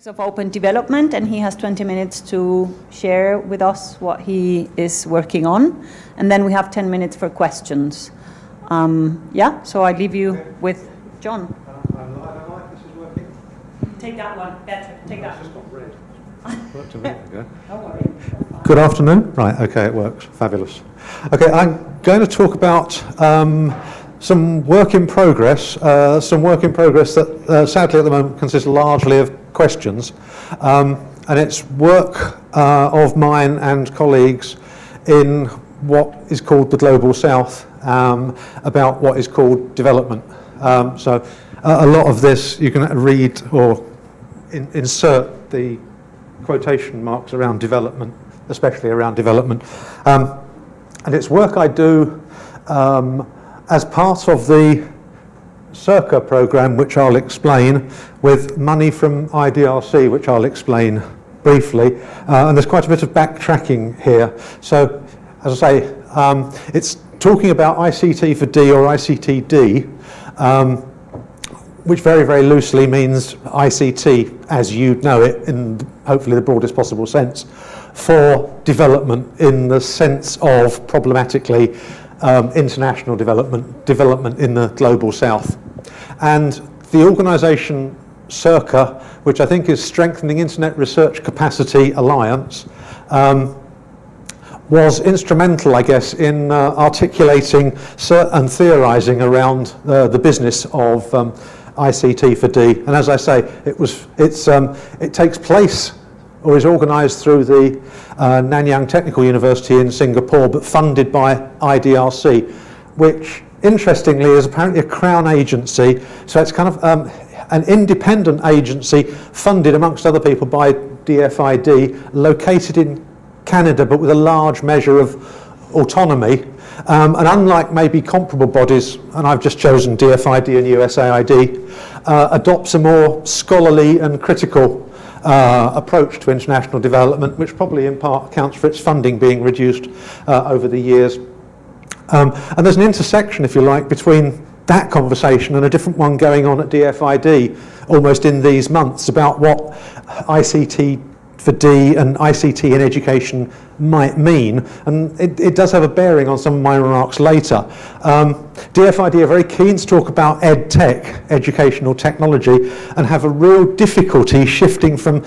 of open development, and he has 20 minutes to share with us what he is working on, and then we have 10 minutes for questions. So I leave you with John. I don't like this is working. Take that one, better. Take that. It's just not red. Worked a minute ago. Don't worry. Good afternoon. Right, okay, it works. Fabulous. Okay, I'm going to talk about some work in progress that sadly at the moment consists largely of questions, and it's work of mine and colleagues in what is called the Global South, about what is called development. So a lot of this you can read or insert the quotation marks around development, especially around development. And it's work I do as part of the Circa programme, which I'll explain, with money from IDRC, which I'll explain briefly. And there's quite a bit of backtracking here. So, as I say, it's talking about ICT for D or ICTD, which very, very loosely means ICT, as you know it, in hopefully the broadest possible sense, for development in the sense of problematically international development in the Global South. And the organisation Circa, which I think is Strengthening Internet Research Capacity Alliance, was instrumental, I guess, in articulating and theorising around the business of ICT for D. And as I say, it takes place or is organised through the Nanyang Technical University in Singapore, but funded by IDRC, which interestingly is apparently a Crown agency. So it's kind of an independent agency funded amongst other people by DFID, located in Canada, but with a large measure of autonomy. And unlike maybe comparable bodies, and I've just chosen DFID and USAID, adopts a more scholarly and critical approach to international development, which probably in part accounts for its funding being reduced over the years. And there's an intersection, if you like, between that conversation and a different one going on at DFID almost in these months about what ICT for D and ICT in education might mean, and it does have a bearing on some of my remarks later. DFID are very keen to talk about ed tech, educational technology, and have a real difficulty shifting from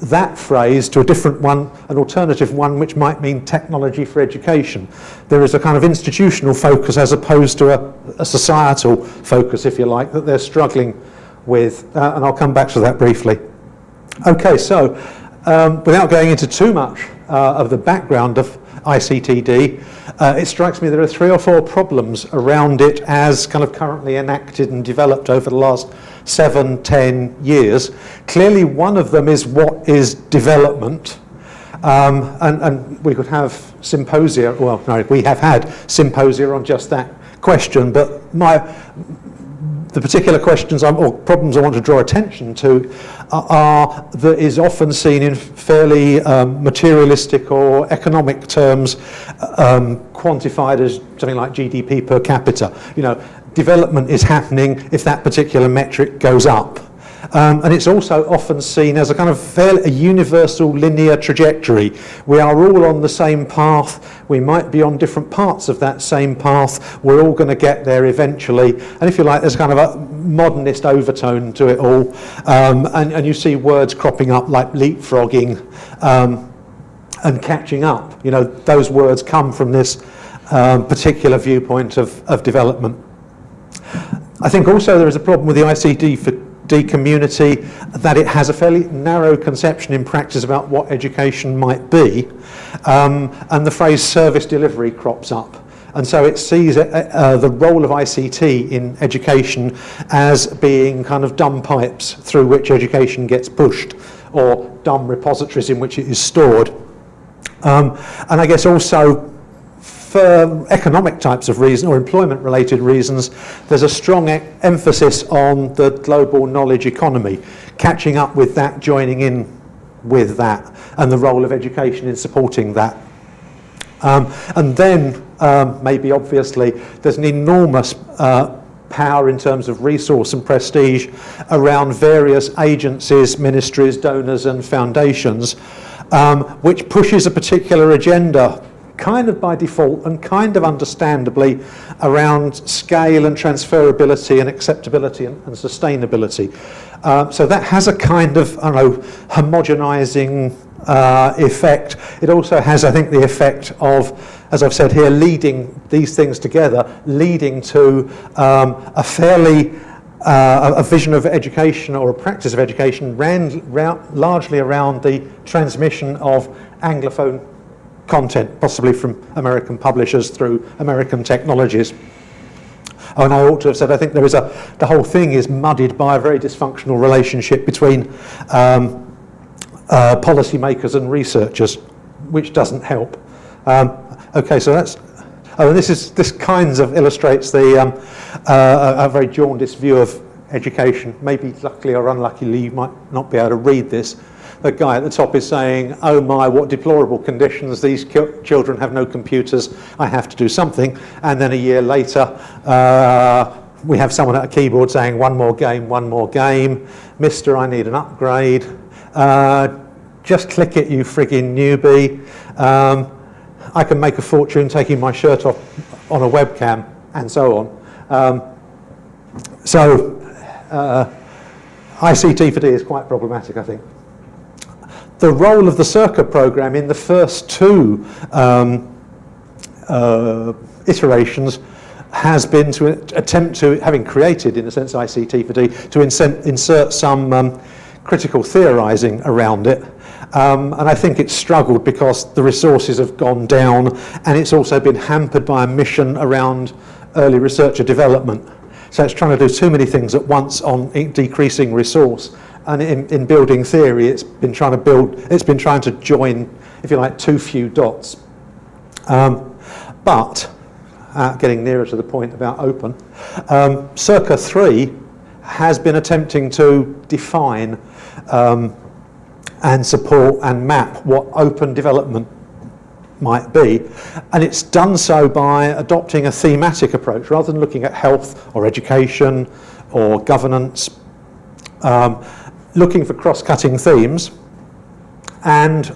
that phrase to a different one, an alternative one, which might mean technology for education. There is a kind of institutional focus as opposed to a societal focus, if you like, that they're struggling with, and I'll come back to that briefly. Okay, so without going into too much of the background of ICTD, it strikes me there are 3 or 4 problems around it as kind of currently enacted and developed over the last 7-10 years. Clearly one of them is what is development, and we could have symposia, well no, we have had symposia on just that question, but the particular questions or problems I want to draw attention to are that is often seen in fairly materialistic or economic terms, quantified as something like GDP per capita. You know, development is happening if that particular metric goes up. And it's also often seen as a kind of fairly universal linear trajectory. We are all on the same path. We might be on different parts of that same path. We're all going to get there eventually. And if you like, there's kind of a modernist overtone to it all. And you see words cropping up like leapfrogging and catching up. You know, those words come from this particular viewpoint of development. I think also there is a problem with the ICT for D community, that it has a fairly narrow conception in practice about what education might be, and the phrase service delivery crops up. And so it sees the role of ICT in education as being kind of dumb pipes through which education gets pushed, or dumb repositories in which it is stored. And I guess also for economic types of reason or employment related reasons, there's a strong emphasis on the global knowledge economy, catching up with that, joining in with that, and the role of education in supporting that. And then, maybe obviously, there's an enormous power in terms of resource and prestige around various agencies, ministries, donors and foundations, which pushes a particular agenda kind of by default and kind of understandably around scale and transferability and acceptability and sustainability. So that has a kind of, I don't know, homogenizing effect. It also has, I think, the effect of, as I've said here, leading these things together, leading to a fairly a vision of education or a practice of education largely around the transmission of Anglophone content, possibly from American publishers through American technologies. Oh, and I ought to have said, I think there is the whole thing is muddied by a very dysfunctional relationship between policymakers and researchers, which doesn't help. Okay, so that's, and this kind of illustrates the a very jaundiced view of education. Maybe luckily or unluckily you might not be able to read this. The guy at the top is saying, oh my, what deplorable conditions, these children have no computers, I have to do something. And then a year later, we have someone at a keyboard saying, one more game, mister, I need an upgrade. Just click it, you frigging newbie. I can make a fortune taking my shirt off on a webcam, and so on. ICT for D is quite problematic, I think. The role of the Circa programme in the first two iterations has been to attempt to, having created, in a sense, ICT for D, to insert some critical theorising around it. And I think it's struggled because the resources have gone down, and it's also been hampered by a mission around early researcher development. So it's trying to do too many things at once on decreasing resource. And in building theory, it's been trying to join, if you like, too few dots. But getting nearer to the point about open, Circa 3 has been attempting to define and support and map what open development might be, and it's done so by adopting a thematic approach rather than looking at health or education or governance, looking for cross-cutting themes, and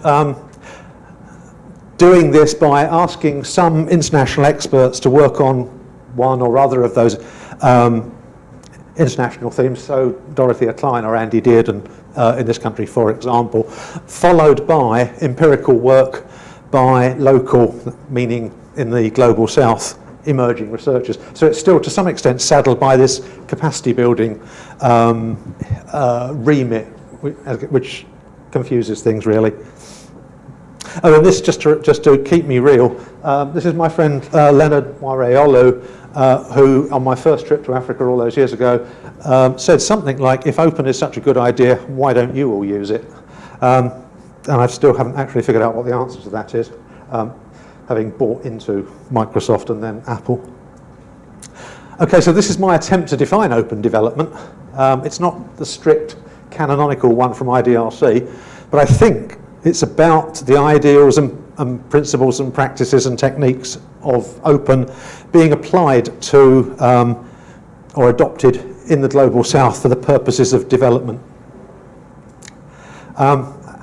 doing this by asking some international experts to work on one or other of those international themes, so Dorothea Klein or Andy Dearden in this country, for example, followed by empirical work by local, meaning in the global south, emerging researchers. So it's still to some extent saddled by this capacity building remit, which confuses things really. Oh, and this, just to keep me real, this is my friend Leonard Wareolu, who on my first trip to Africa all those years ago said something like, if open is such a good idea, why don't you all use it? And I still haven't actually figured out what the answer to that is, having bought into Microsoft and then Apple. Okay, so this is my attempt to define open development. It's not the strict canonical one from IDRC, but I think it's about the ideals and principles and practices and techniques of open being applied to or adopted in the global south for the purposes of development.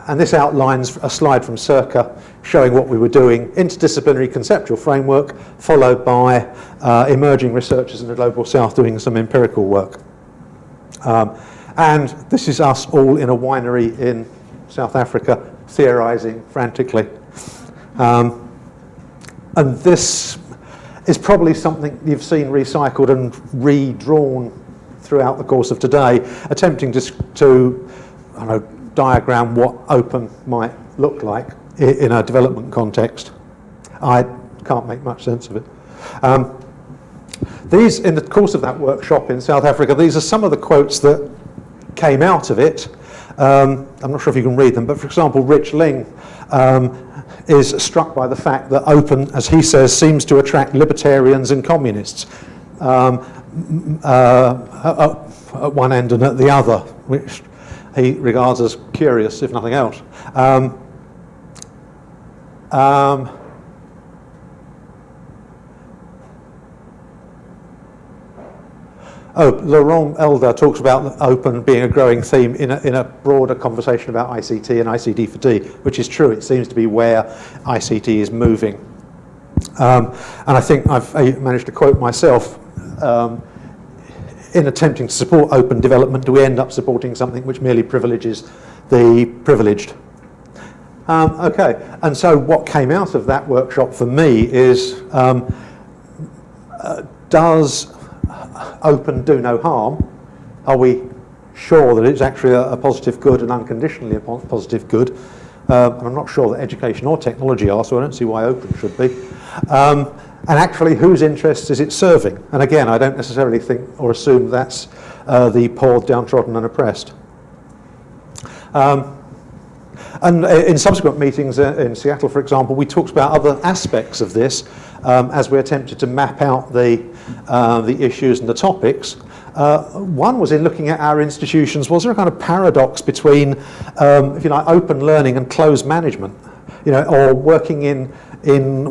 And this outlines a slide from Circa showing what we were doing, interdisciplinary conceptual framework, followed by emerging researchers in the global south doing some empirical work. And this is us all in a winery in South Africa, theorising frantically. And this is probably something you've seen recycled and redrawn throughout the course of today, attempting to I don't know, diagram what open might look like in a development context. I can't make much sense of it. These, in the course of that workshop in South Africa, these are some of the quotes that came out of it. I'm not sure if you can read them, but for example, Rich Ling is struck by the fact that open, as he says, seems to attract libertarians and communists at one end and at the other, which he regards as curious, if nothing else. Laurent Elder talks about open being a growing theme in a broader conversation about ICT and ICT for D, which is true. It seems to be where ICT is moving. And I think I've managed to quote myself, in attempting to support open development, do we end up supporting something which merely privileges the privileged? Okay, and so what came out of that workshop for me is, does open do no harm? Are we sure that it's actually a positive good and unconditionally a positive good? And I'm not sure that education or technology are, so I don't see why open should be. And actually, whose interests is it serving? And again, I don't necessarily think or assume that's the poor, downtrodden and oppressed. And in subsequent meetings in Seattle, for example, we talked about other aspects of this as we attempted to map out the issues and the topics. One was in looking at our institutions, was there a kind of paradox between, if you like, open learning and closed management, you know, or working in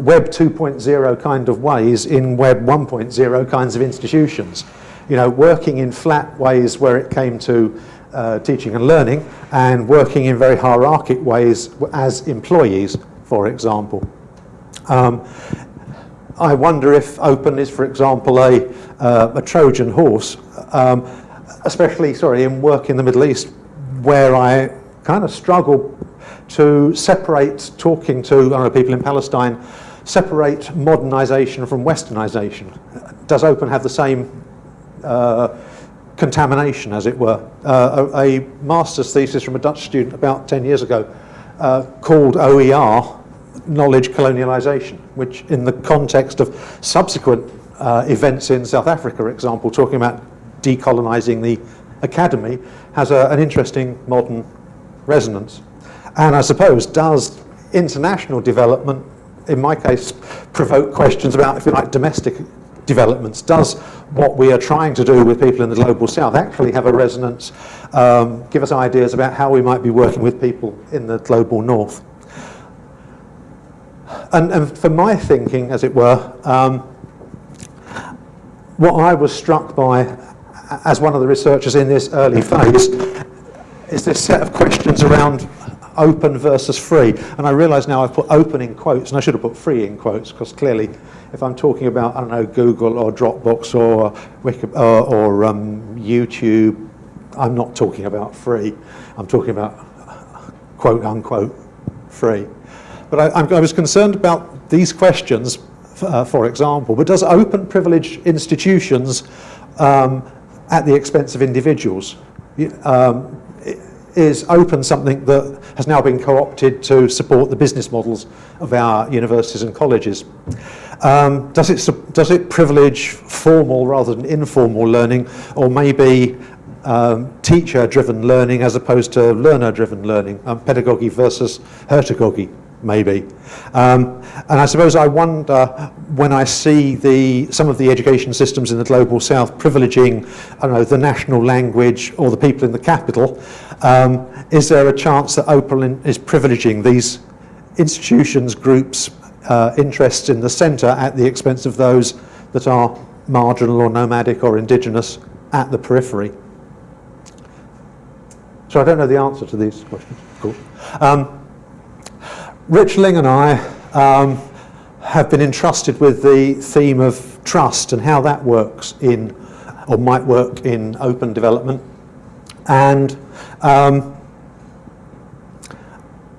Web 2.0 kind of ways in Web 1.0 kinds of institutions, you know, working in flat ways where it came to teaching and learning, and working in very hierarchic ways as employees, for example. I wonder if open is, for example, a Trojan horse, especially, in work in the Middle East, where I kind of struggle to separate, talking to people in Palestine, separate modernisation from westernisation. Does open have the same contamination, as it were? A master's thesis from a Dutch student about 10 years ago called OER, knowledge colonialisation, which in the context of subsequent events in South Africa, for example, talking about decolonising the academy, has an interesting modern resonance. And I suppose, does international development, in my case, provoke questions about, if you like, domestic developments? Does what we are trying to do with people in the global south actually have a resonance, give us ideas about how we might be working with people in the global north? And for my thinking, as it were, what I was struck by as one of the researchers in this early phase is this set of questions around open versus free. And I realise now I've put open in quotes, and I should have put free in quotes, because clearly if I'm talking about, I don't know, Google or Dropbox or YouTube, I'm not talking about free. I'm talking about quote unquote free. But I was concerned about these questions, for example. But does open privilege institutions at the expense of individuals? Is open something that has now been co-opted to support the business models of our universities and colleges? Does it privilege formal rather than informal learning, or maybe teacher-driven learning as opposed to learner-driven learning, pedagogy versus hertagogy, maybe? And I suppose I wonder, when I see some of the education systems in the global south privileging, I don't know, the national language or the people in the capital, is there a chance that open is privileging these institutions, groups, interests in the centre at the expense of those that are marginal or nomadic or indigenous at the periphery? So I don't know the answer to these questions, of course. Rich Ling and I have been entrusted with the theme of trust and how that works in, or might work in, open development. And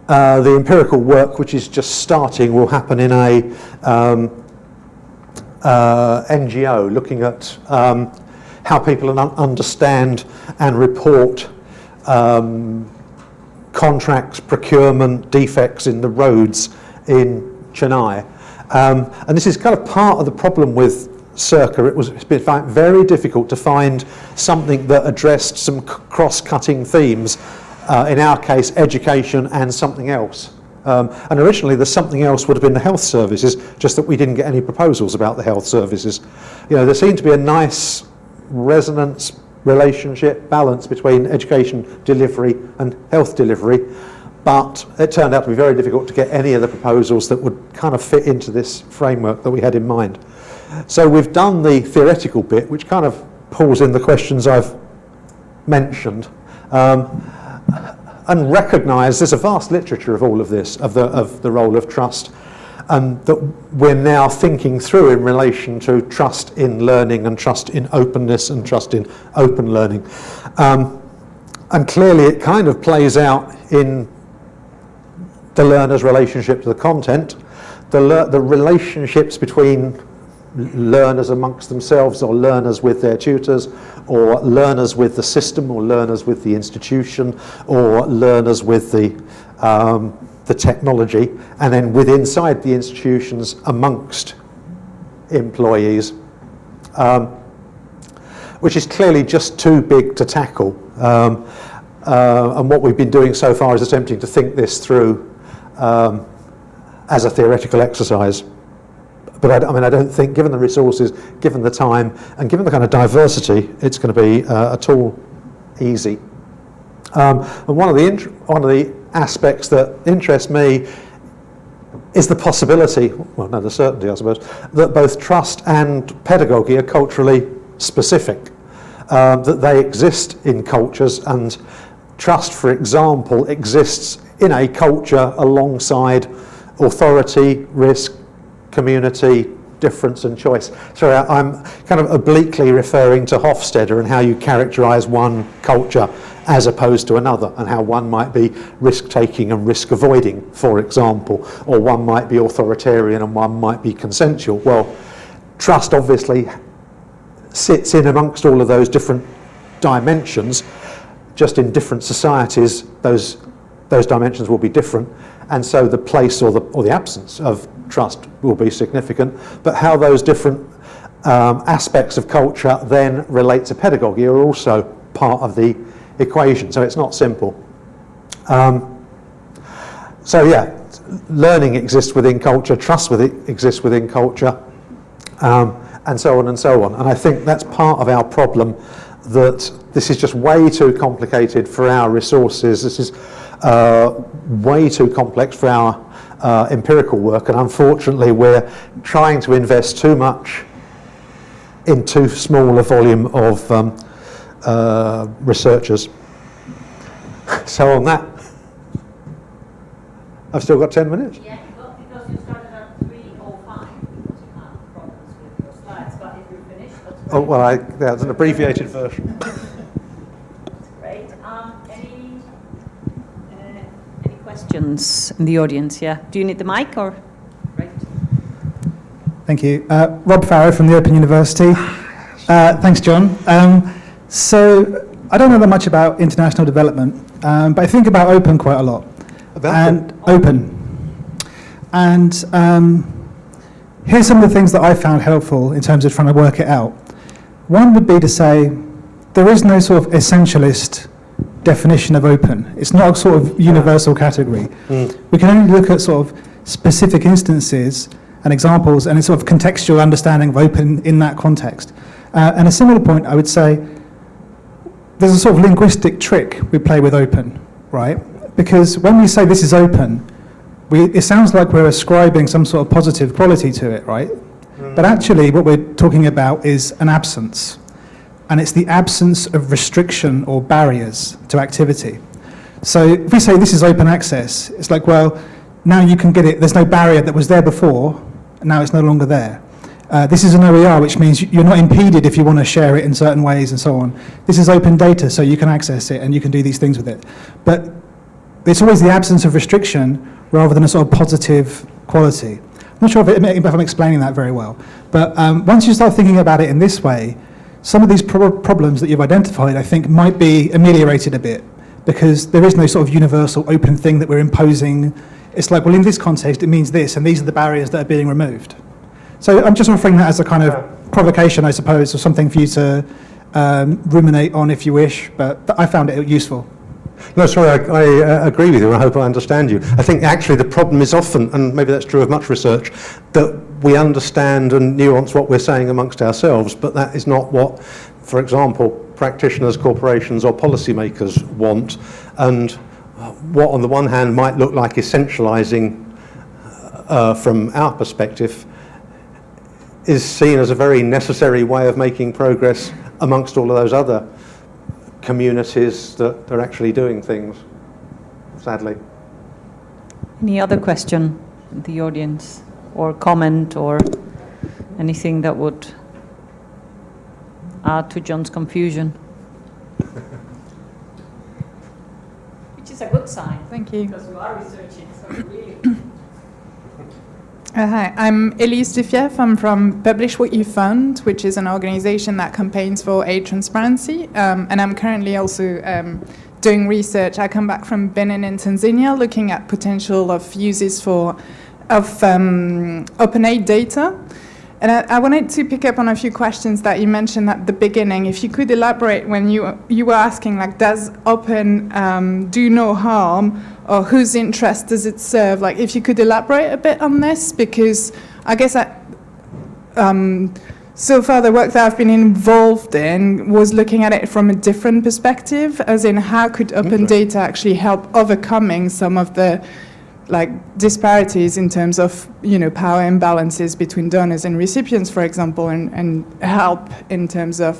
the empirical work, which is just starting, will happen in a NGO, looking at how people understand and report contracts, procurement, defects in the roads in Chennai. And this is kind of part of the problem with Circa. It's been very difficult to find something that addressed some cross-cutting themes, in our case education and something else. And originally the something else would have been the health services, just that we didn't get any proposals about the health services. You know, there seemed to be a nice resonance, relationship, balance between education delivery and health delivery, but it turned out to be very difficult to get any of the proposals that would kind of fit into this framework that we had in mind. So we've done the theoretical bit, which kind of pulls in the questions I've mentioned, and recognise there's a vast literature of all of this, of the role of trust, that we're now thinking through in relation to trust in learning and trust in openness and trust in open learning. And clearly it kind of plays out in the learner's relationship to the content, the relationships between learners amongst themselves, or learners with their tutors, or learners with the system, or learners with the institution, or learners with the technology, and then inside the institutions amongst employees, which is clearly just too big to tackle. And what we've been doing so far is attempting to think this through as a theoretical exercise. But I don't think, given the resources, given the time, and given the kind of diversity, it's going to be at all easy. And one of the aspects that interests me is the possibility, well, no, the certainty, I suppose, that both trust and pedagogy are culturally specific, that they exist in cultures, and trust, for example, exists in a culture alongside authority, risk, community, difference and choice. So I'm kind of obliquely referring to Hofstede and how you characterise one culture as opposed to another, and how one might be risk-taking and risk-avoiding, for example, or one might be authoritarian and one might be consensual. Well, trust obviously sits in amongst all of those different dimensions. Just in different societies, those dimensions will be different, and so the place or the absence of trust will be significant. But how those different aspects of culture then relate to pedagogy are also part of the equation. So it's not simple. So yeah, learning exists within culture, trust exists within culture, and so on and so on. And I think that's part of our problem, that this is just way too complicated for our resources. This is way too complex for our empirical work, and unfortunately we're trying to invest too much in too small a volume of researchers. So on that, I've still got 10 minutes. Yeah, well, because you started at 3:05, because you have problems with your slides, but if you're finished, that's great. Oh, well, that's an abbreviated version. That's great. Any questions in the audience? Yeah. Do you need the mic or? Right. Thank you. Rob Farrow from the Open University. Thanks, John. So I don't know that much about international development, but I think about open quite a lot. About open. And here's some of the things that I found helpful in terms of trying to work it out. One would be to say there is no sort of essentialist definition of open. It's not a sort of universal category. We can only look at sort of specific instances and examples and a sort of contextual understanding of open in that context. And a similar point, I would say, there's a sort of linguistic trick we play with open, right? Because when we say this is open, it sounds like we're ascribing some sort of positive quality to it, right? But actually what we're talking about is an absence. And it's the absence of restriction or barriers to activity. So if we say this is open access, it's like, well, now you can get it, there's no barrier that was there before, and now it's no longer there. This is an OER, which means you're not impeded if you want to share it in certain ways and so on. This is open data, so you can access it and you can do these things with it. But it's always the absence of restriction rather than a sort of positive quality. I'm not sure if I'm explaining that very well. But once you start thinking about it in this way, some of these problems that you've identified, I think, might be ameliorated a bit, because there is no sort of universal open thing that we're imposing. It's like, well, in this context, it means this, and these are the barriers that are being removed. So I'm just offering that as a kind of provocation, I suppose, or something for you to ruminate on if you wish, but I found it useful. No, sorry, I agree with you, and I hope I understand you. I think actually the problem is often, and maybe that's true of much research, that we understand and nuance what we're saying amongst ourselves, but that is not what, for example, practitioners, corporations or policymakers want. And what on the one hand might look like essentialising from our perspective is seen as a very necessary way of making progress amongst all of those other communities that are actually doing things, sadly. Any other question in the audience, or comment, or anything that would add to John's confusion? Which is a good sign. Thank you. Because you are researching, so you really... Hi, I'm Elise Dufieff. I'm from Publish What You Fund, which is an organization that campaigns for aid transparency. And I'm currently also doing research. I come back from Benin and Tanzania, looking at potential of uses of open aid data. And I wanted to pick up on a few questions that you mentioned at the beginning. If you could elaborate when you were asking, like, does open do no harm, or whose interest does it serve? Like, if you could elaborate a bit on this, because I guess so far the work that I've been involved in was looking at it from a different perspective, as in how could open data actually help overcoming some of the disparities in terms of, power imbalances between donors and recipients, for example, and help in terms of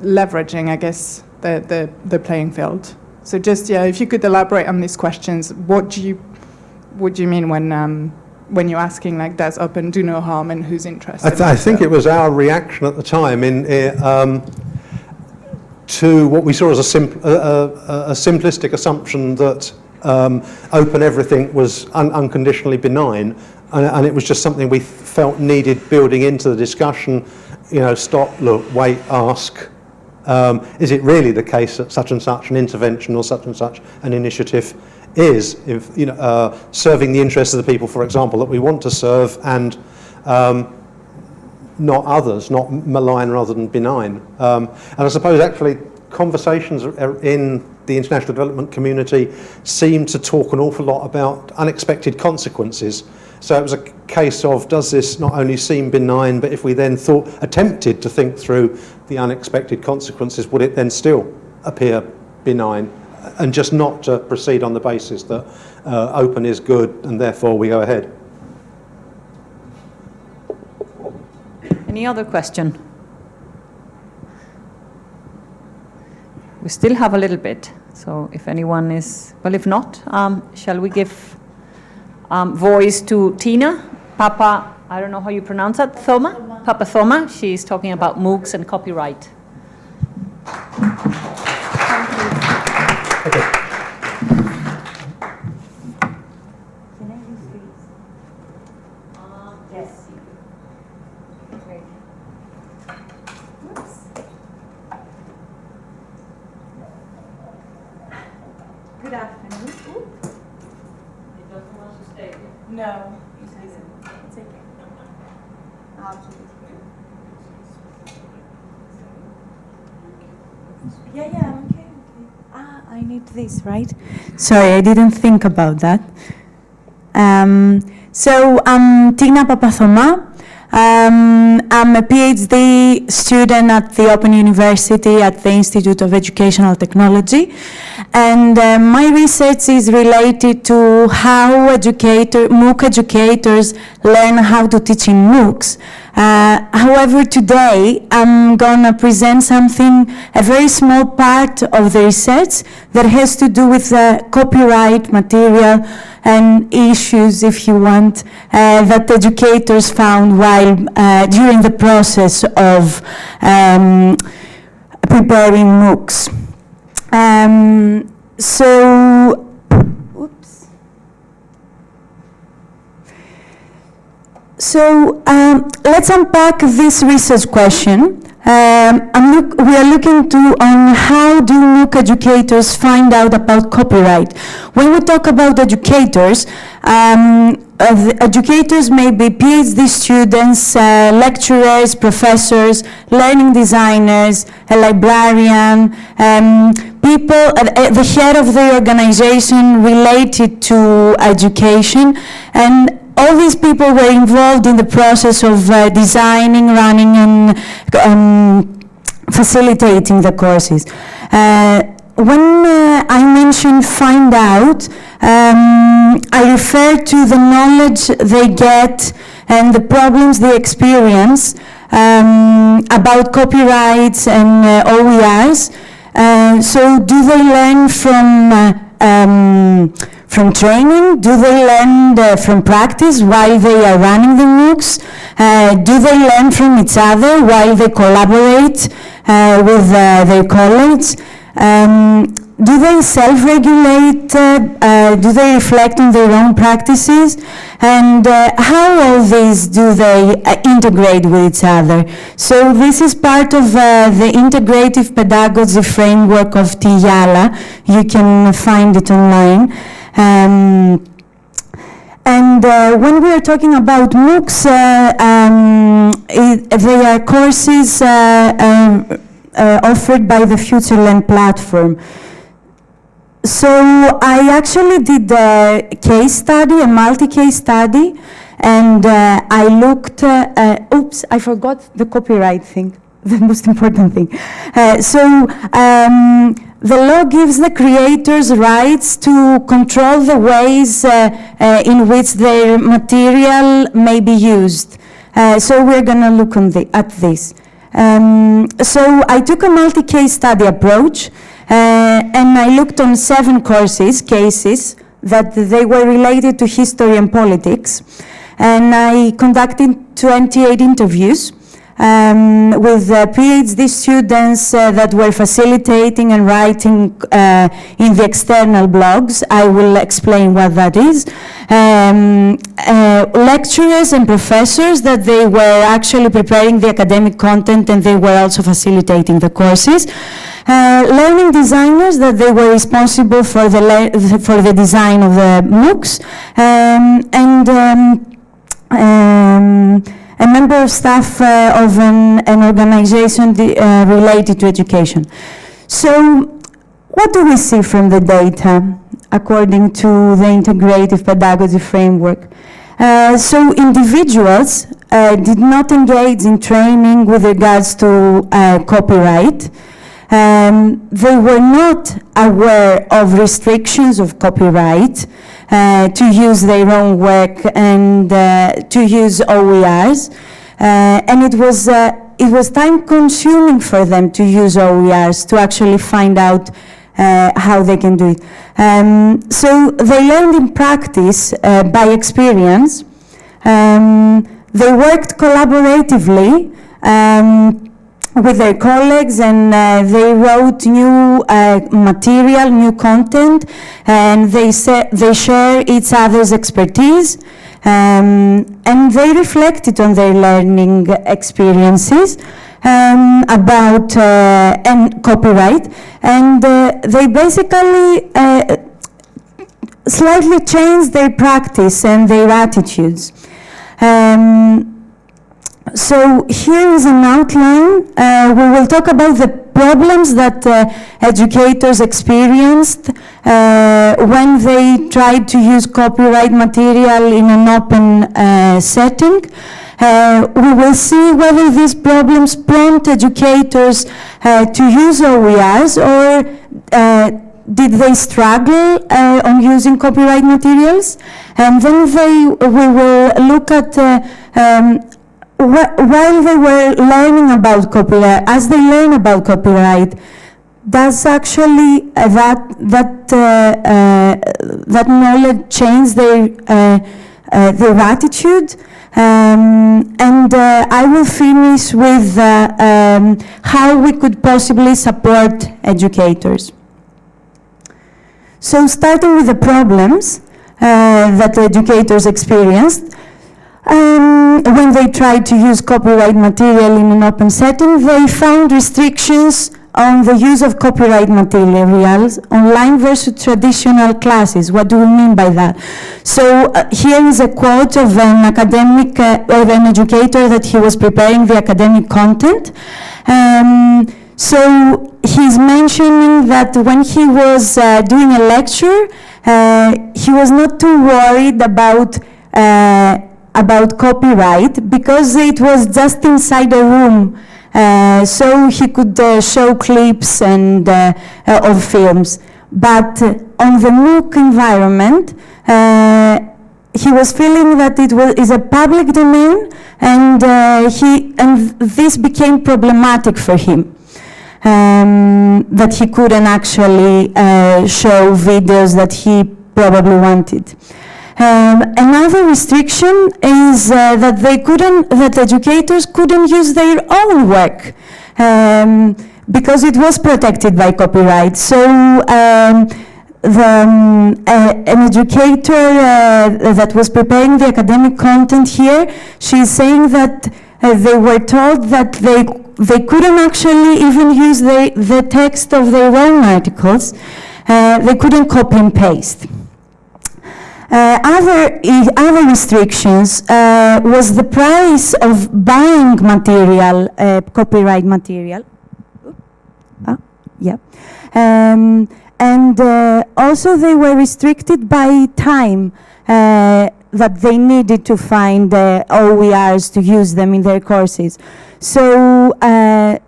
leveraging, I guess, the playing field. So just, if you could elaborate on these questions, what do you mean when you're asking, like, does open do no harm, and who's interested? I think it was our reaction at the time to what we saw as a simplistic assumption that open everything was unconditionally benign, and it was just something we felt needed building into the discussion. Stop, look, wait, ask. Is it really the case that such and such an intervention or such and such an initiative is, serving the interests of the people, for example, that we want to serve, and not others, not malign rather than benign. And I suppose actually conversations in the international development community seem to talk an awful lot about unexpected consequences. So it was a case of, does this not only seem benign, but if we then attempted to think through the unexpected consequences, would it then still appear benign? And just not to proceed on the basis that open is good and therefore we go ahead. Any other question? We still have a little bit, so if anyone is, well, if not, shall we give voice to Tina Papa, I don't know how you pronounce that, Thoma? Papa Thoma. She's talking about MOOCs and copyright. Okay. Can I use these? Yes. Great. Oops. Good afternoon. Oop. It doesn't want to stay. No, it's okay. I'll keep it here. Yeah, I'm okay. I need this, right? Sorry, I didn't think about that. So I'm Tina Papathoma. I'm a PhD student at the Open University at the Institute of Educational Technology, and my research is related to how MOOC educators learn how to teach in MOOCs. However, today I'm going to present something, a very small part of the research that has to do with copyright material and issues, if you want, that educators found while during the process of preparing MOOCs. So let's unpack this research question. We are looking on how do MOOC educators find out about copyright. When we talk about educators, educators may be PhD students, lecturers, professors, learning designers, a librarian, people at the head of the organization related to education, and all these people were involved in the process of designing, running, and facilitating the courses. When I mention find out, I refer to the knowledge they get and the problems they experience about copyrights and OERs. So do they learn from training? Do they learn from practice while they are running the MOOCs? Do they learn from each other while they collaborate with their colleagues? Do they self-regulate? Do they reflect on their own practices? And how all these do they integrate with each other? So this is part of the integrative pedagogy framework of Tijala. You can find it online. And when we are talking about MOOCs, they are courses offered by the FutureLearn platform. So I actually did a case study, a multi-case study, and I looked, oops, I forgot the copyright thing, the most important thing. The law gives the creators rights to control the ways in which their material may be used. So we're going to look at this. So I took a multi-case study approach, and I looked on 7 cases that they were related to history and politics. And I conducted 28 interviews with PhD students that were facilitating and writing in the external blogs. I will explain what that is. Lecturers and professors that they were actually preparing the academic content, and they were also facilitating the courses. Learning designers that they were responsible for the design of the MOOCs, a member of staff of an organization related to education. So what do we see from the data according to the integrative pedagogy framework? So individuals did not engage in training with regards to copyright. They were not aware of restrictions of copyright to use their own work and to use OERs. And it was time-consuming for them to use OERs to actually find out how they can do it. So they learned in practice by experience. They worked collaboratively with their colleagues, and they wrote new material, new content, and they share each other's expertise, and they reflected on their learning experiences about copyright, and they basically slightly changed their practice and their attitudes. So here is an outline. We will talk about the problems that educators experienced when they tried to use copyright material in an open setting. We will see whether these problems prompt educators to use OERs, or did they struggle on using copyright materials? And then we will look at while they were learning about copyright, as they learn about copyright, does actually that knowledge change their attitude? And I will finish with how we could possibly support educators. So starting with the problems that educators experienced, when they tried to use copyright material in an open setting, they found restrictions on the use of copyright materials online versus traditional classes. What do we mean by that? So here is a quote of an academic, of an educator that he was preparing the academic content. So he's mentioning that when he was doing a lecture, he was not too worried about copyright, because it was just inside a room, so he could show clips and of films. But on the MOOC environment, he was feeling that it is a public domain, and this became problematic for him. That he couldn't actually show videos that he probably wanted. Another restriction is that educators couldn't use their own work because it was protected by copyright. So an educator that was preparing the academic content here, she's saying that they were told that they couldn't actually even use the text of their own articles. They couldn't copy and paste. Other restrictions was the price of buying material, copyright material. And also they were restricted by time that they needed to find OERs to use them in their courses. So an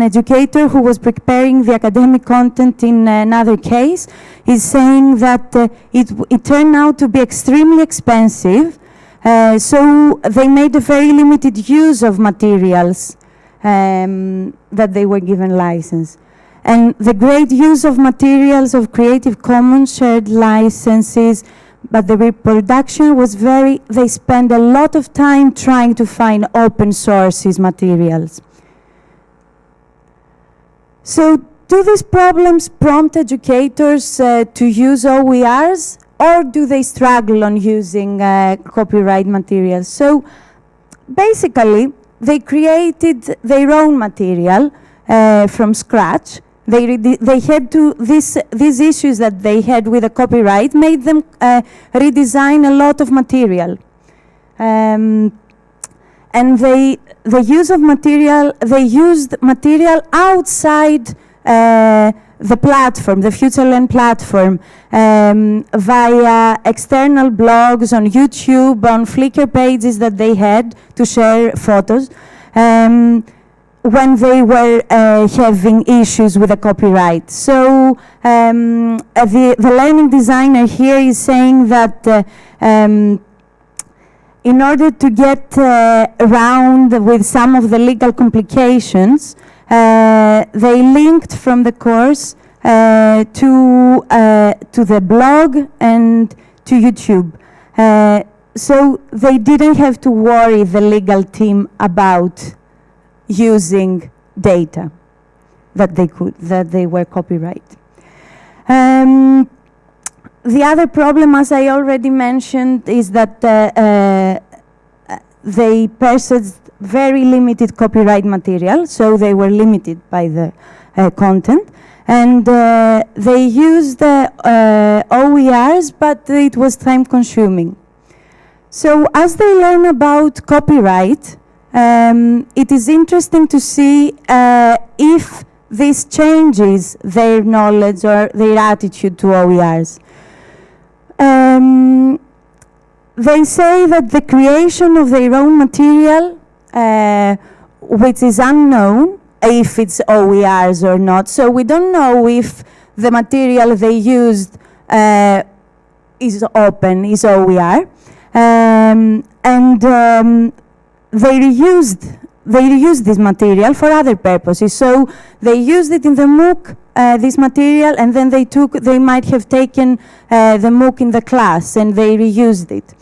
educator who was preparing the academic content in another case is saying that it turned out to be extremely expensive, so they made a very limited use of materials that they were given license. And the great use of materials of Creative Commons shared licenses, but the reproduction was they spent a lot of time trying to find open sources materials. So do these problems prompt educators to use OERs, or do they struggle on using copyright materials? So basically, they created their own material from scratch. They had to, these issues that they had with the copyright made them redesign a lot of material. And the use of material, they used material outside the platform, the FutureLearn platform, via external blogs on YouTube, on Flickr pages that they had to share photos. When they were having issues with the copyright. So the learning designer here is saying that in order to get around with some of the legal complications, they linked from the course to the blog and to YouTube. So they didn't have to worry the legal team about using data that they were copyright. The other problem, as I already mentioned, is that they purchased very limited copyright material, so they were limited by the content, and they used OERs, but it was time-consuming. So as they learn about copyright, it is interesting to see if this changes their knowledge or their attitude to OERs. They say that the creation of their own material, which is unknown if it's OERs or not, so we don't know if the material they used is open, is OER, they reused this material for other purposes. So they used it in the MOOC, this material, and then they might have taken the MOOC in the class and they reused it.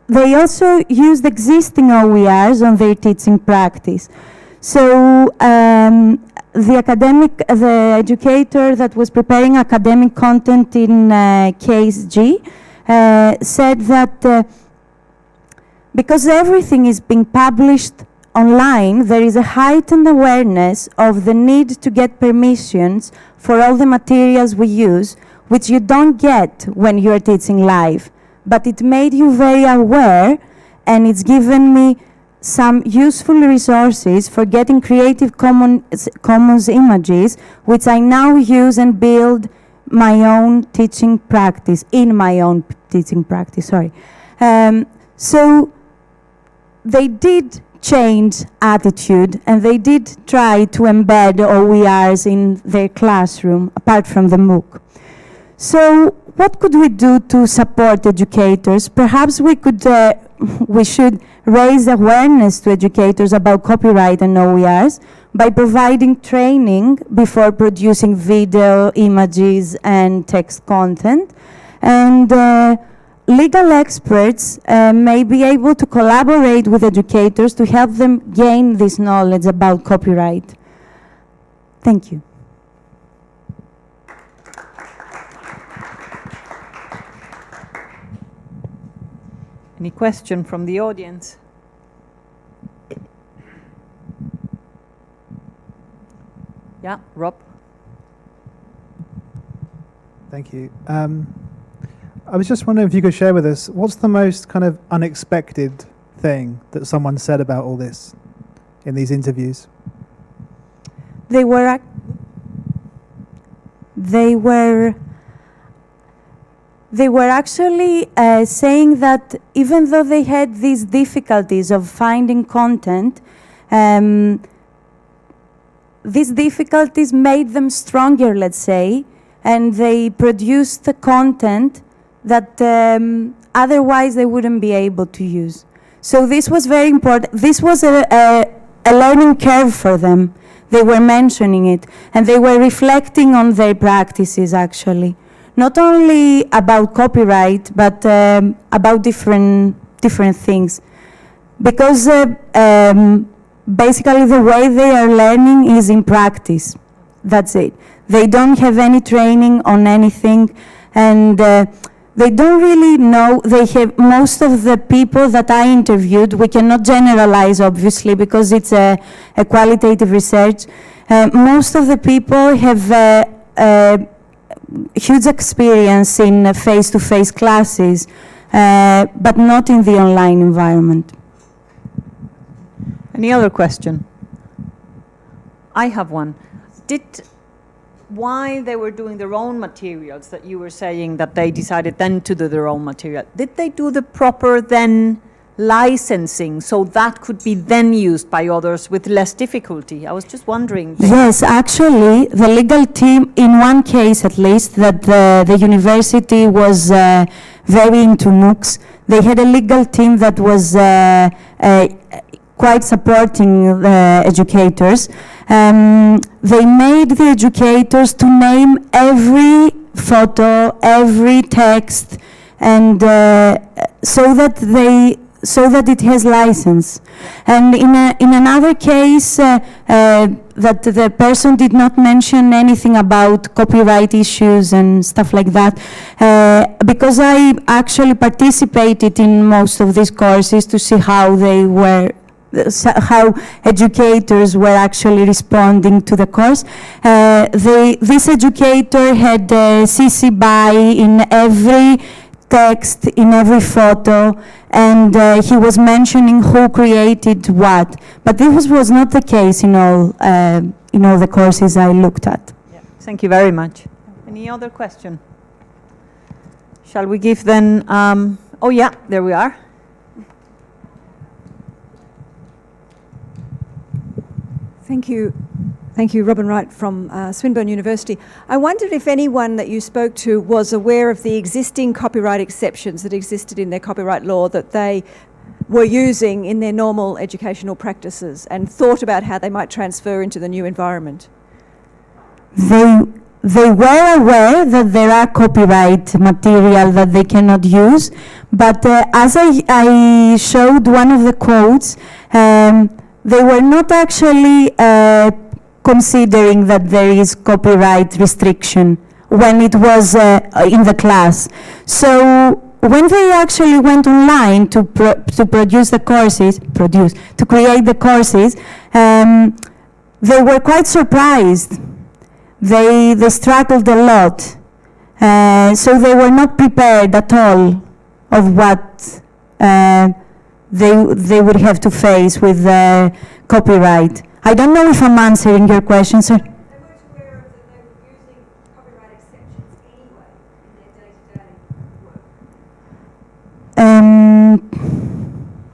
They also used existing OERs on their teaching practice. So the educator that was preparing academic content in case G said that because everything is being published online, there is a heightened awareness of the need to get permissions for all the materials we use, which you don't get when you're teaching live. But it made you very aware, and it's given me some useful resources for getting Creative Commons images, which I now use and build my own teaching practice, So they did change attitude, and they did try to embed OERs in their classroom, apart from the MOOC. So what could we do to support educators? Perhaps we should raise awareness to educators about copyright and OERs by providing training before producing video, images, and text content. And legal experts may be able to collaborate with educators to help them gain this knowledge about copyright. Thank you. Any question from the audience? Yeah, Rob? Thank you. I was just wondering if you could share with us, what's the most kind of unexpected thing that someone said about all this in these interviews? They were actually saying that even though they had these difficulties of finding content, these difficulties made them stronger, let's say, and they produced the content that otherwise they wouldn't be able to use. So this was very important. This was a learning curve for them. They were mentioning it, and they were reflecting on their practices, actually. Not only about copyright, but about different things. Because basically the way they are learning is in practice. That's it. They don't have any training on anything, and they don't really know. They have, most of the people that I interviewed, we cannot generalize obviously because it's a qualitative research. Most of the people have huge experience in face-to-face classes, but not in the online environment. Any other question? I have one. While they were doing their own materials, that you were saying that they decided then to do their own material, did they do the proper then licensing so that could be then used by others with less difficulty? I was just wondering. Yes, actually, the legal team, in one case at least, that the university was very into MOOCs, they had a legal team that was quite supporting the educators. They made the educators to name every photo, every text, and so that it has license. And in another case, that the person did not mention anything about copyright issues and stuff like that, because I actually participated in most of these courses to see how how educators were actually responding to the course. This educator had CC BY in every text, in every photo, and he was mentioning who created what. But this was not the case in all the courses I looked at. Yeah. Thank you very much. Any other question? Shall we give then, oh yeah, there we are. Thank you. Thank you, Robin Wright from Swinburne University. I wondered if anyone that you spoke to was aware of the existing copyright exceptions that existed in their copyright law that they were using in their normal educational practices and thought about how they might transfer into the new environment. They were aware that there are copyright material that they cannot use, but as I showed one of the quotes, they were not actually considering that there is copyright restriction when it was in the class. So when they actually went online to produce the courses, to create the courses, they were quite surprised. They struggled a lot. So they were not prepared at all of what they would have to face with copyright. I don't know if I'm answering your question, sir. They weren't aware of that they were using copyright exceptions anyway in their day-to-day work.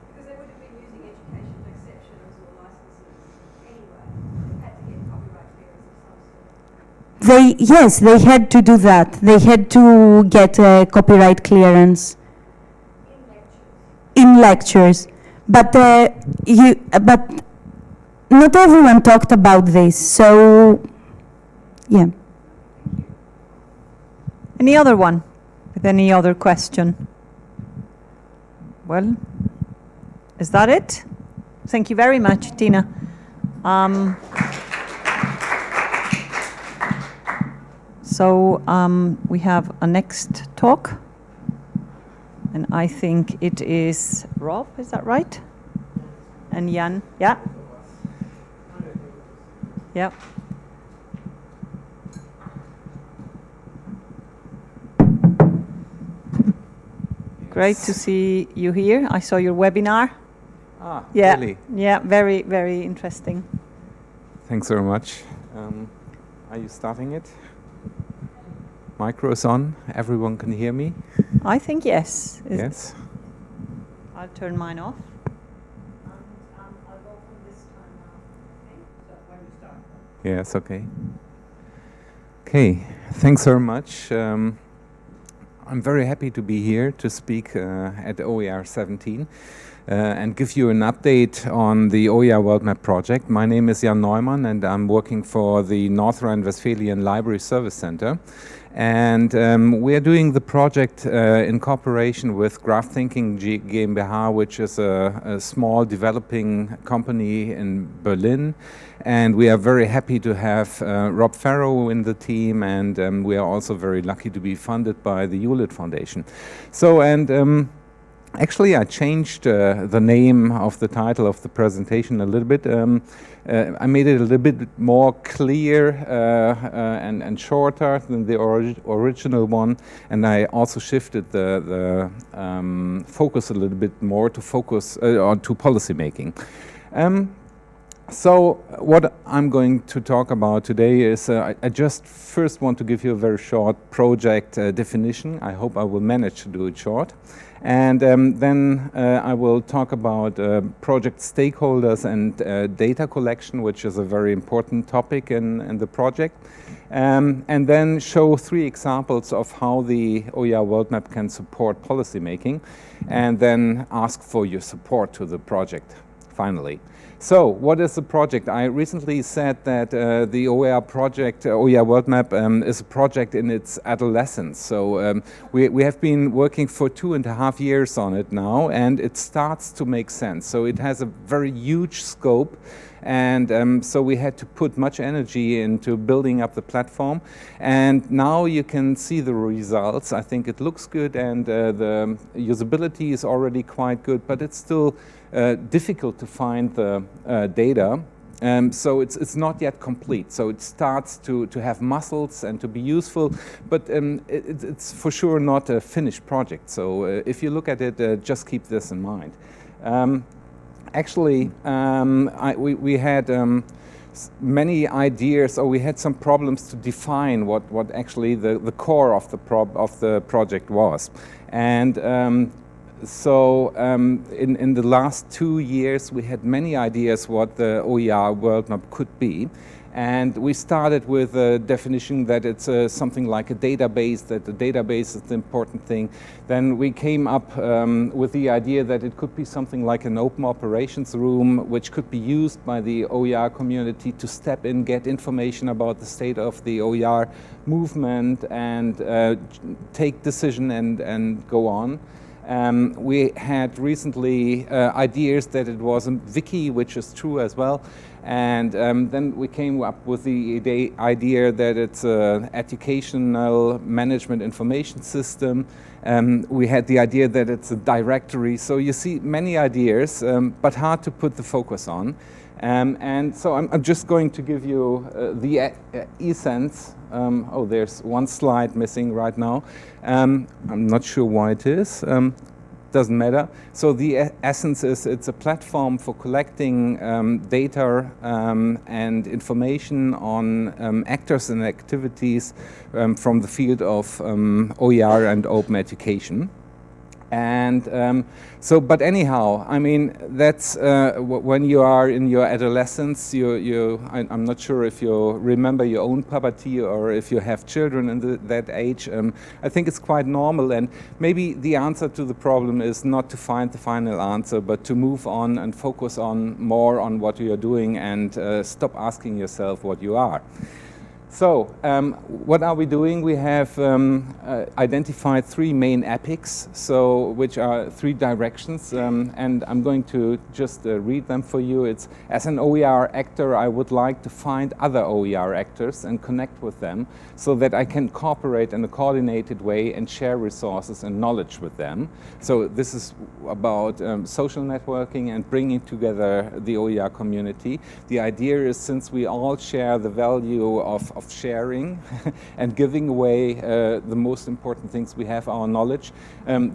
Because they would have been using educational exceptions they had to do that. They had to get a copyright clearance in lectures. But but not everyone talked about this. So yeah. Any other one with any other question? Well, is that it? Thank you very much, Tina. So we have a next talk, and I think it is Rob, is that right? And Jan, yeah? Yeah. Great to see you here. I saw your webinar. Ah, yeah. Really? Yeah, very, very interesting. Thanks very much. Are you starting it? Micro is on. Everyone can hear me? I think yes. Yes. I'll turn mine off. I'll go from this time now. Okay? So when you start. Yes, okay. Okay, thanks very much. I'm very happy to be here to speak at OER17 and give you an update on the OER World Map project. My name is Jan Neumann and I'm working for the North Rhine-Westphalian Library Service Center. And we are doing the project in cooperation with Graph Thinking GmbH, which is a small developing company in Berlin. And we are very happy to have Rob Farrow in the team, and we are also very lucky to be funded by the Hewlett Foundation. So, and actually I changed the name of the title of the presentation a little bit. I made it a little bit more clear and shorter than the original one, and I also shifted the focus a little bit more to focus on to policy making. So what I'm going to talk about today is I just first want to give you a very short project definition. I hope I will manage to do it short. And then I will talk about project stakeholders and data collection, which is a very important topic in the project. And then show 3 examples of how the OER World Map can support policy making, and then ask for your support to the project, finally. So, what is the project? I recently said that the OER project, OER World Map, is a project in its adolescence. So, we have been working for 2.5 years on it now, and it starts to make sense. So, it has a very huge scope, and so we had to put much energy into building up the platform. And now you can see the results. I think it looks good, and the usability is already quite good, but it's still difficult to find the data. So it's not yet complete. So it starts to have muscles and to be useful, but it's for sure not a finished project. So if you look at it, just keep this in mind. Actually, we had many ideas, or we had some problems to define what actually the core of the project was. And so in the last 2 years, we had many ideas what the OER World Map could be. And we started with a definition that it's something like a database, that the database is the important thing. Then we came up with the idea that it could be something like an open operations room, which could be used by the OER community to step in, get information about the state of the OER movement, and take decision and go on. We had recently ideas that it was a wiki, which is true as well. And then we came up with the idea that it's an educational management information system. We had the idea that it's a directory. So you see many ideas, but hard to put the focus on. And so I'm just going to give you the essence. Oh, there's one slide missing right now. I'm not sure why it is. Doesn't matter. So the essence is it's a platform for collecting data and information on actors and activities from the field of OER and open education. And but anyhow, I mean, that's when you are in your adolescence, I'm not sure if you remember your own puberty or if you have children in that age. I think it's quite normal, and maybe the answer to the problem is not to find the final answer, but to move on and focus on more on what you are doing and stop asking yourself what you are. So, what are we doing? We have identified 3 main epics, which are 3 directions, and I'm going to just read them for you. It's, as an OER actor, I would like to find other OER actors and connect with them so that I can cooperate in a coordinated way and share resources and knowledge with them. So this is about social networking and bringing together the OER community. The idea is, since we all share the value of sharing and giving away the most important things we have, our knowledge.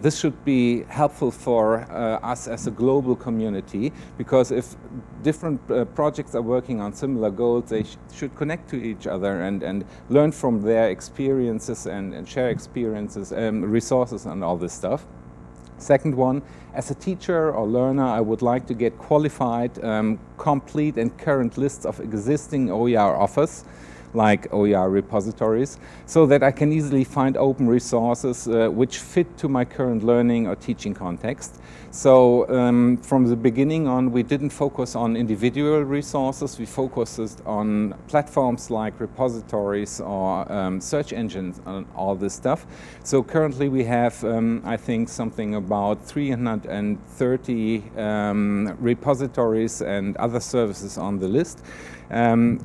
This should be helpful for us as a global community, because if different projects are working on similar goals, they should connect to each other and learn from their experiences and share experiences, resources and all this stuff. Second one, as a teacher or learner, I would like to get qualified, complete and current lists of existing OER offers, like OER repositories, so that I can easily find open resources which fit to my current learning or teaching context. So from the beginning on, we didn't focus on individual resources, we focused on platforms like repositories or search engines and all this stuff. So currently we have, I think, something about 330 repositories and other services on the list.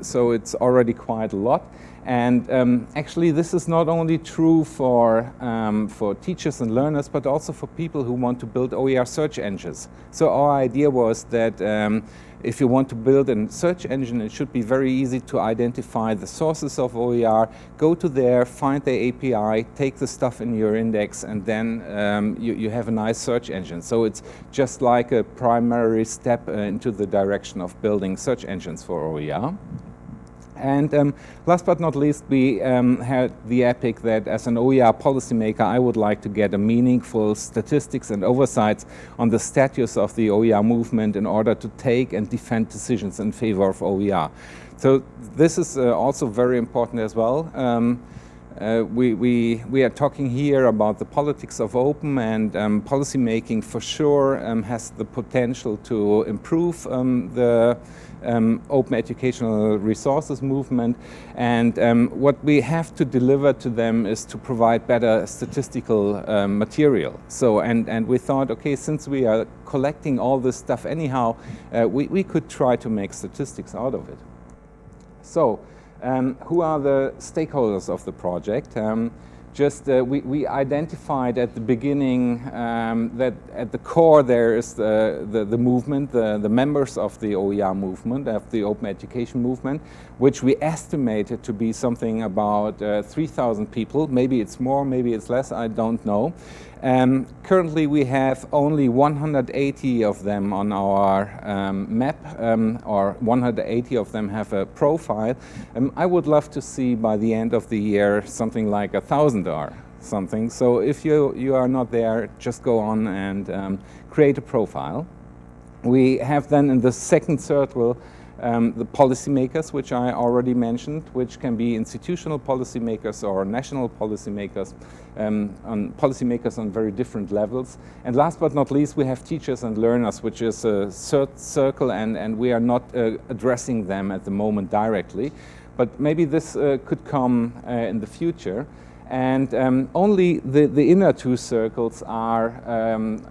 So it's already quite a lot. And actually, this is not only true for teachers and learners, but also for people who want to build OER search engines. So our idea was that if you want to build a search engine, it should be very easy to identify the sources of OER, go to there, find the API, take the stuff in your index, and then you have a nice search engine. So it's just like a primary step into the direction of building search engines for OER. And last but not least, we had the epic that as an OER policymaker, I would like to get a meaningful statistics and oversights on the status of the OER movement in order to take and defend decisions in favor of OER. So this is also very important as well. We are talking here about the politics of open, and policymaking for sure has the potential to improve the open educational resources movement, and what we have to deliver to them is to provide better statistical material. So and we thought, okay, since we are collecting all this stuff anyhow, we could try to make statistics out of it. So who are the stakeholders of the project? We identified at the beginning that at the core there is the movement, the members of the OER movement, of the open education movement, which we estimated to be something about 3,000 people. Maybe it's more, maybe it's less, I don't know. Currently we have only 180 of them on our map, or 180 of them have a profile. I would love to see by the end of the year something like 1,000 or something. So if you are not there, just go on and create a profile. We have then in the second circle the policymakers, which I already mentioned, which can be institutional policymakers or national policymakers, policymakers on very different levels. And last but not least, we have teachers and learners, which is a third circle, and we are not addressing them at the moment directly. But maybe this could come in the future. And only the inner 2 circles are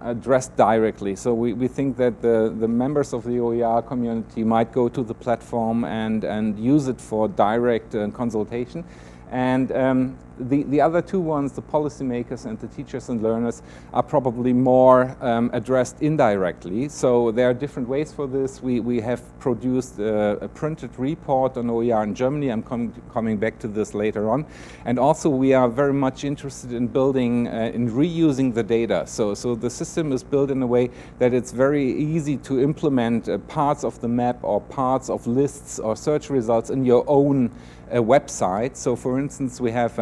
addressed directly. So we think that the members of the OER community might go to the platform and use it for direct consultation. And the other 2 ones, the policymakers and the teachers and learners, are probably more addressed indirectly. So there are different ways for this. We have produced a printed report on OER in Germany. I'm coming back to this later on. And also we are very much interested in building, in reusing the data. So the system is built in a way that it's very easy to implement parts of the map or parts of lists or search results in your own website. So for instance, we have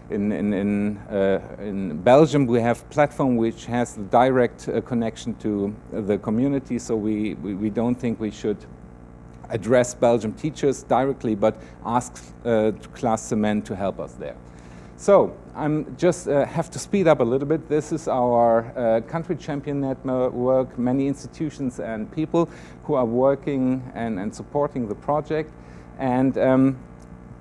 in Belgium, we have a platform which has the direct connection to the community, so we don't think we should address Belgium teachers directly, but ask Class Cement to help us there. So I'm just have to speed up a little bit. This is our country champion network, many institutions and people who are working and supporting the project. And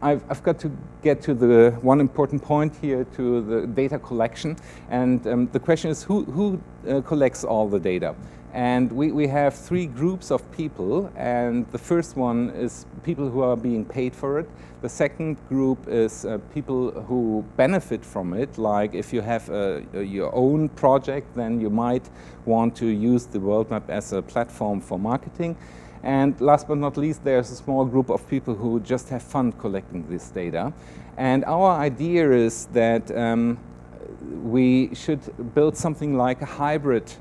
I've got to get to the one important point here, to the data collection. And the question is, who collects all the data? And we have three groups of people, and the first one is people who are being paid for it. The second group is people who benefit from it, like if you have your own project, then you might want to use the World Map as a platform for marketing. And last but not least, there's a small group of people who just have fun collecting this data. And our idea is that we should build something like a hybrid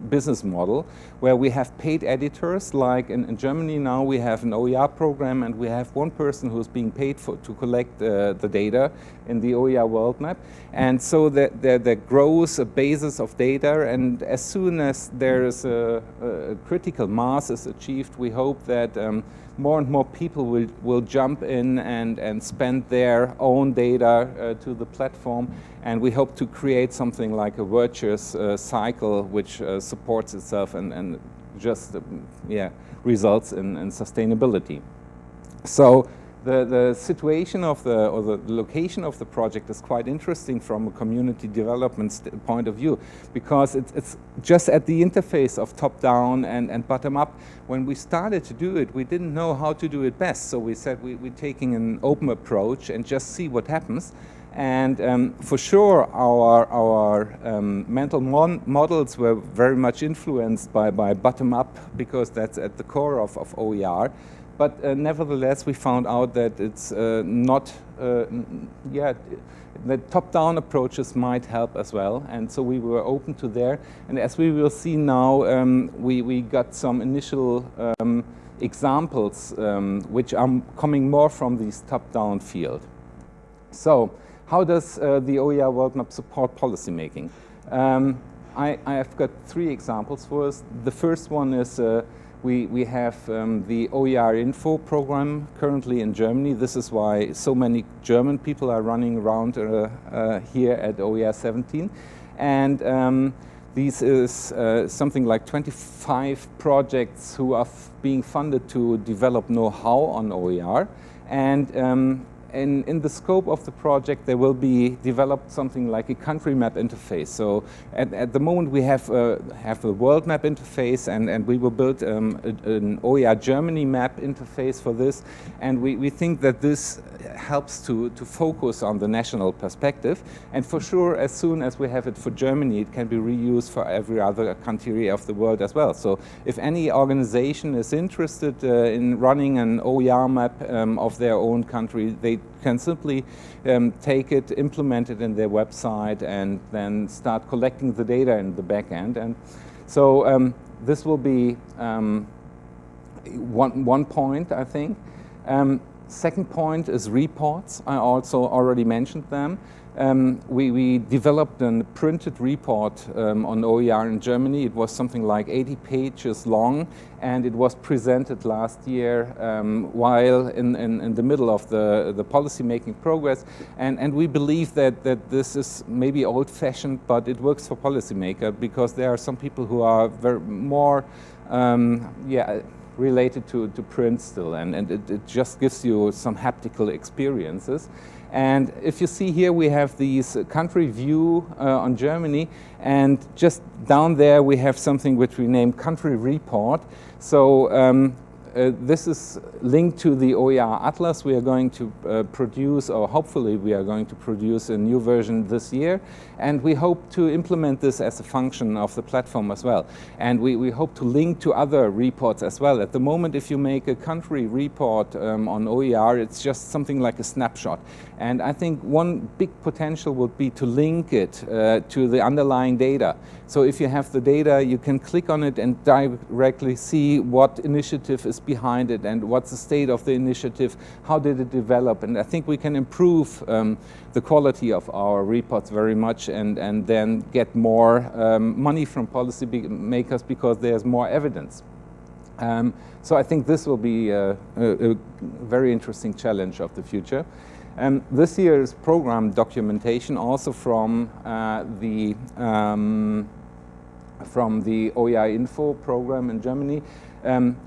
business model where we have paid editors, like in Germany now we have an OER program and we have one person who's being paid to collect the data in the OER world map. And so there grows a basis of data, and as soon as there is a critical mass is achieved, we hope that more and more people will jump in and spend their own data to the platform, and we hope to create something like a virtuous cycle which supports itself and just results in sustainability. So the situation of or the location of the project is quite interesting from a community development point of view, because it's just at the interface of top-down and bottom-up. When we started to do it, we didn't know how to do it best, so we said we're taking an open approach and just see what happens. And for sure, our mental models were very much influenced by bottom-up, because that's at the core of OER. But nevertheless, we found out that it's not, the top-down approaches might help as well. And so we were open to there. And as we will see now, we got some initial examples which are coming more from this top-down field. So how does the OER World Map support policymaking? I have got three examples for us. The first one is we have the OER Info program currently in Germany. This is why so many German people are running around here at OER17. And this is something like 25 projects who are being funded to develop know-how on OER. And in the scope of the project, there will be developed something like a country map interface. So at the moment we have a world map interface, and we will build an OER Germany map interface for this. And we think that this helps to focus on the national perspective. And for sure, as soon as we have it for Germany, it can be reused for every other country of the world as well. So if any organization is interested in running an OER map of their own country, they can simply take it, implement it in their website, and then start collecting the data in the back end. And so this will be one point, I think. Second point is reports. I also already mentioned them. We developed a printed report on OER in Germany. It was something like 80 pages long, and it was presented last year while in the middle of the policy-making progress. And we believe that this is maybe old-fashioned, but it works for policymaker, because there are some people who are very more related to print still, and it just gives you some haptical experiences. And if you see here, we have these country view on Germany, and just down there we have something which we name country report. So this is linked to the OER Atlas. We are going to produce, or hopefully we are going to produce, a new version this year. And we hope to implement this as a function of the platform as well. And we hope to link to other reports as well. At the moment, if you make a country report on OER, it's just something like a snapshot. And I think one big potential would be to link it to the underlying data. So if you have the data, you can click on it and directly see what initiative is behind it and what's the state of the initiative, how did it develop, and I think we can improve the quality of our reports very much and then get more money from policy makers because there's more evidence. So I think this will be a very interesting challenge of the future. This year's program documentation also from the OER Info program in Germany.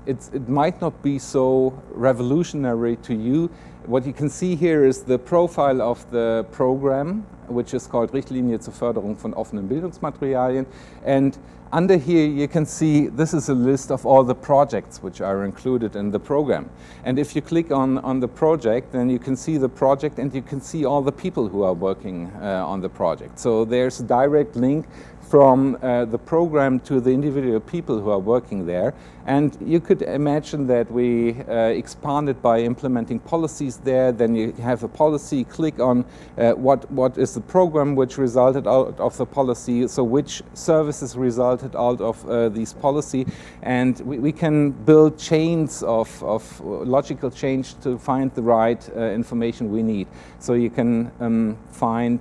It might not be so revolutionary to you. What you can see here is the profile of the program, which is called Richtlinie zur Förderung von offenen Bildungsmaterialien. And under here you can see this is a list of all the projects which are included in the program. And if you click on the project, then you can see the project and you can see all the people who are working on the project. So there's a direct link from the program to the individual people who are working there. And you could imagine that we expanded by implementing policies there. Then you have a policy, click on what is the program which resulted out of the policy, so which services resulted out of this policy. And we can build chains of logical change to find the right information we need. So you can find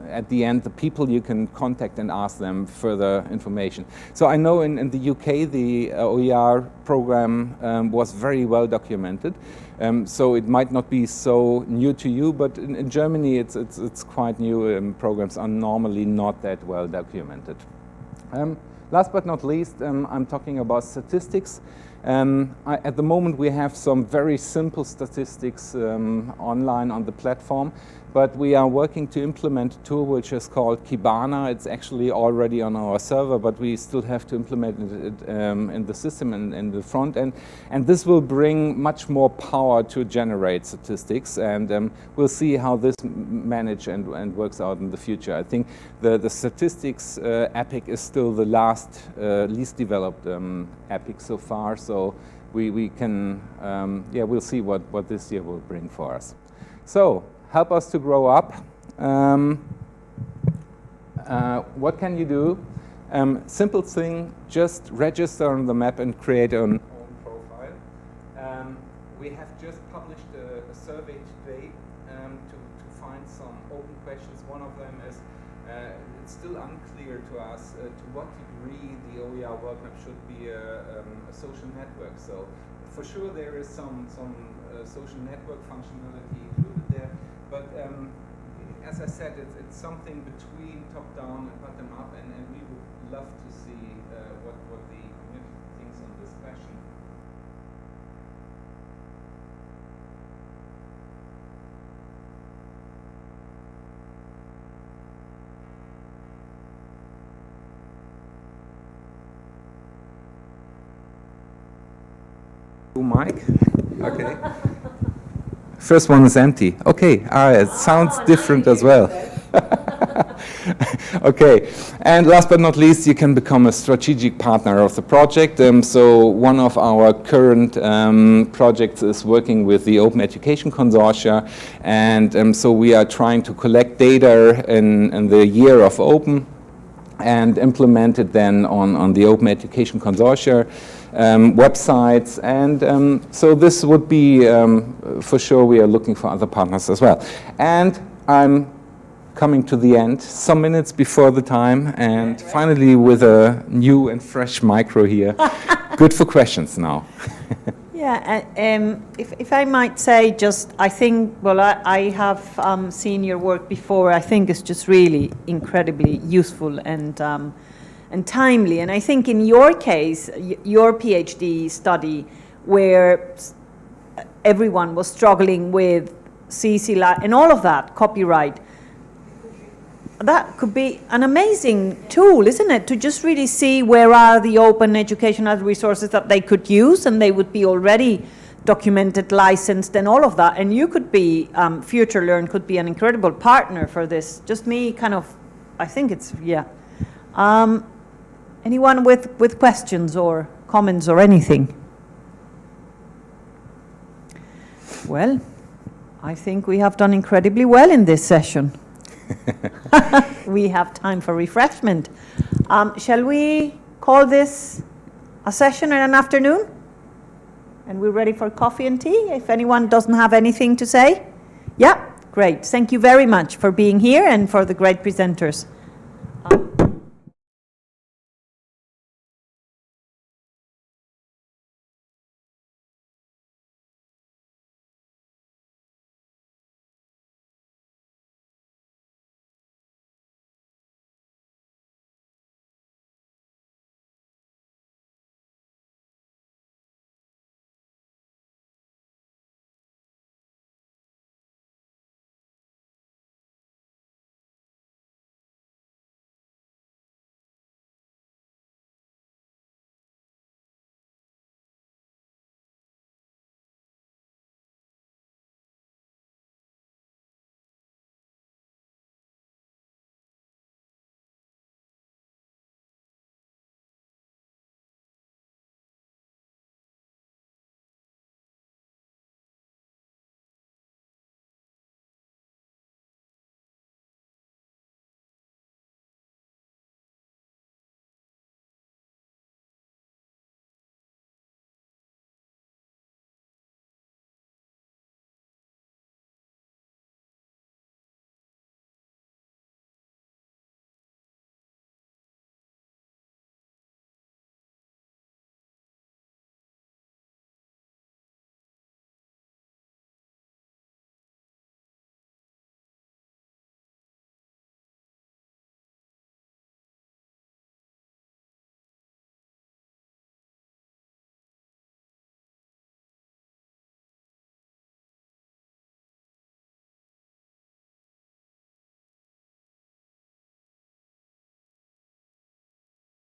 at the end the people you can contact and ask them further information. So I know in the UK the OER program was very well documented, so it might not be so new to you, but in Germany it's quite new. Programs are normally not that well documented. Last but not least, I'm talking about statistics. At the moment we have some very simple statistics online on the platform, but we are working to implement a tool which is called Kibana. It's actually already on our server, but we still have to implement it in the system and in the front end. And this will bring much more power to generate statistics, and we'll see how this manages and works out in the future. I think the statistics epic is still the least developed epic so far, so we can, we'll see what this year will bring for us. So, help us to grow up. What can you do? Simple thing, just register on the map and create an own profile. We have just published a survey today to find some open questions. One of them is, it's still unclear to us to what degree the OER workmap should be a social network. So for sure there is some social network functionality included there. But as I said, it's something between top-down and bottom-up, and we would love to see what the community thinks on this question. Mike? Okay. First one is empty. Okay, it sounds different as well. Okay, and last but not least, you can become a strategic partner of the project. So one of our current projects is working with the Open Education Consortia, and so we are trying to collect data in the year of Open and implement it then on the Open Education Consortia websites, and so this would be, for sure, we are looking for other partners as well. And I'm coming to the end, some minutes before the time, and finally with a new and fresh micro here. Good for questions now. Yeah, if I might say, just I think, well, I have seen your work before. I think it's just really incredibly useful and timely. And I think in your case, your PhD study, where everyone was struggling with CC and all of that, copyright, that could be an amazing tool, isn't it? To just really see where are the open educational resources that they could use, and they would be already documented, licensed, and all of that. And you could be, Future Learn could be an incredible partner for this. Just me kind of, I think it's, yeah. Anyone with questions or comments or anything? Well, I think we have done incredibly well in this session. We have time for refreshment. Shall we call this a session in an afternoon? And we're ready for coffee and tea, if anyone doesn't have anything to say. Yeah, great. Thank you very much for being here and for the great presenters.